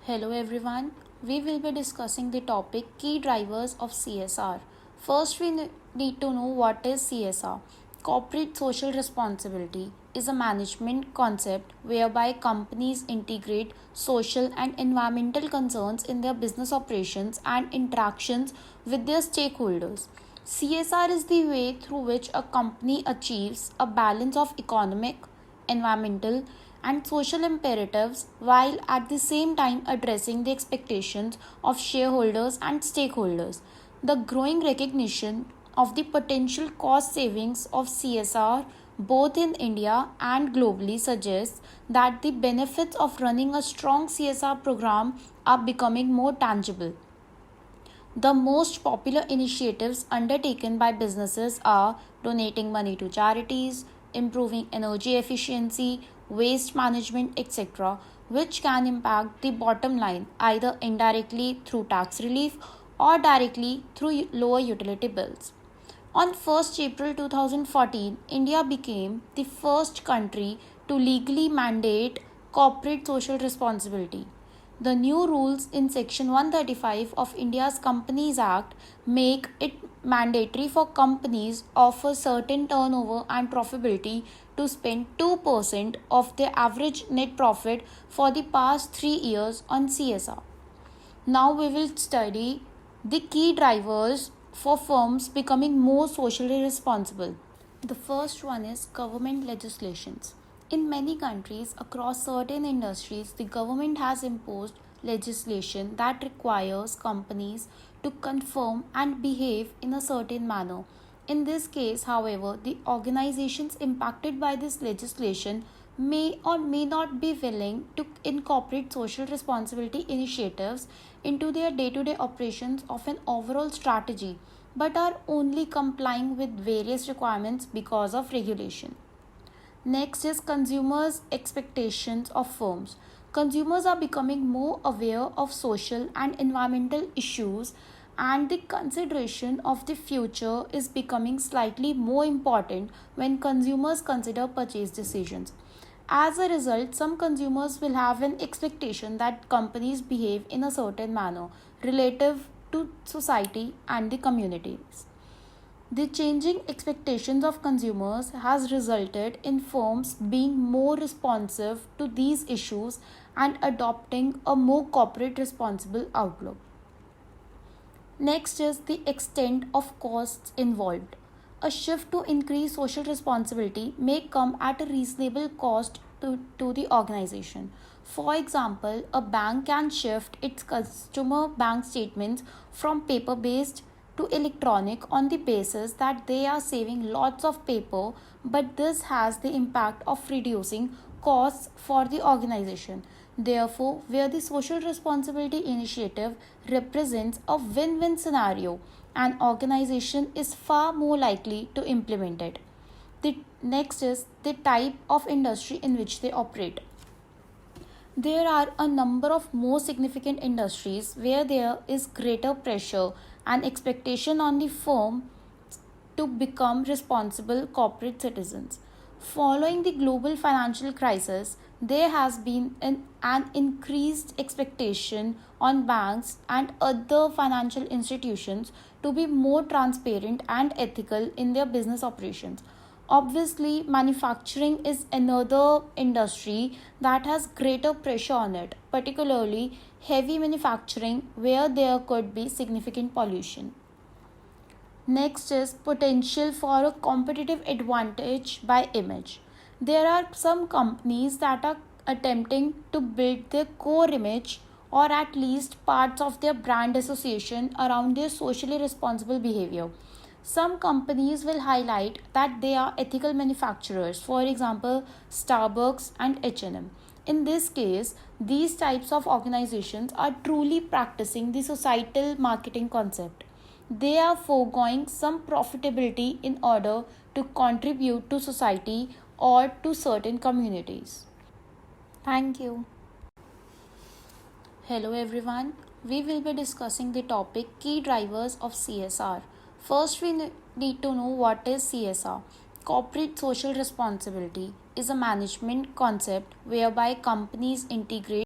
Hello everyone. We will be discussing the topic key drivers of CSR. First, we need to know what is CSR. Corporate social responsibility is a management concept whereby companies integrate social and environmental concerns in their business operations and interactions with their stakeholders. CSR is the way through which a company achieves a balance of economic, environmental, and social imperatives while at the same time addressing the expectations of shareholders and stakeholders. The growing recognition of the potential cost savings of CSR both in India and globally suggests that the benefits of running a strong CSR program are becoming more tangible. The most popular initiatives undertaken by businesses are donating money to charities, improving energy efficiency, waste management, etc., which can impact the bottom line either indirectly through tax relief or directly through lower utility bills. On 1st April 2014, India became the first country to legally mandate corporate social responsibility. The new rules in Section 135 of India's Companies Act make it mandatory for companies of a certain turnover and profitability to spend 2% of their average net profit for the past 3 years on CSR. Now we will study the key drivers for firms becoming more socially responsible. The first one is government legislations. In many countries across certain industries, the government has imposed legislation that requires companies to conform and behave in a certain manner. In this case, however, the organizations impacted by this legislation may or may not be willing to incorporate social responsibility initiatives into their day to day operations of an overall strategy, but are only complying with various requirements because of regulation. Next is consumers' expectations of firms. Consumers are becoming more aware of social and environmental issues, and the consideration of the future is becoming slightly more important when consumers consider purchase decisions. As a result, some consumers will have an expectation that companies behave in a certain manner relative to society and the communities. The changing expectations of consumers has resulted in firms being more responsive to these issues and adopting a more corporate responsible outlook. Next is the extent of costs involved. A shift to increase social responsibility may come at a reasonable cost to the organization. For example, a bank can shift its customer bank statements from paper based to electronic on the basis that they are saving lots of paper, but this has the impact of reducing costs for the organization. Therefore, where the social responsibility initiative represents a win win scenario, an organization is far more likely to implement it. The next is the type of industry in which they operate. There are a number of more significant industries where there is greater pressure and expectation on the firm to become responsible corporate citizens. Following the global financial crisis, there has been an increased expectation on banks and other financial institutions to be more transparent and ethical in their business operations. Obviously, manufacturing is another industry that has greater pressure on it, particularly heavy manufacturing where there could be significant pollution. Next is potential for a competitive advantage by image. There are some companies that are attempting to build their core image or at least parts of their brand association around their socially responsible behavior. Some companies will highlight that they are ethical manufacturers, for example, Starbucks and H&M. In this case, these types of organizations are truly practicing the societal marketing concept. They are foregoing some profitability in order to contribute to society or to certain communities. Thank you. Hello everyone. We will be discussing the topic key drivers of CSR. First, we need to know what is CSR. Corporate social responsibility is a management concept whereby companies integrate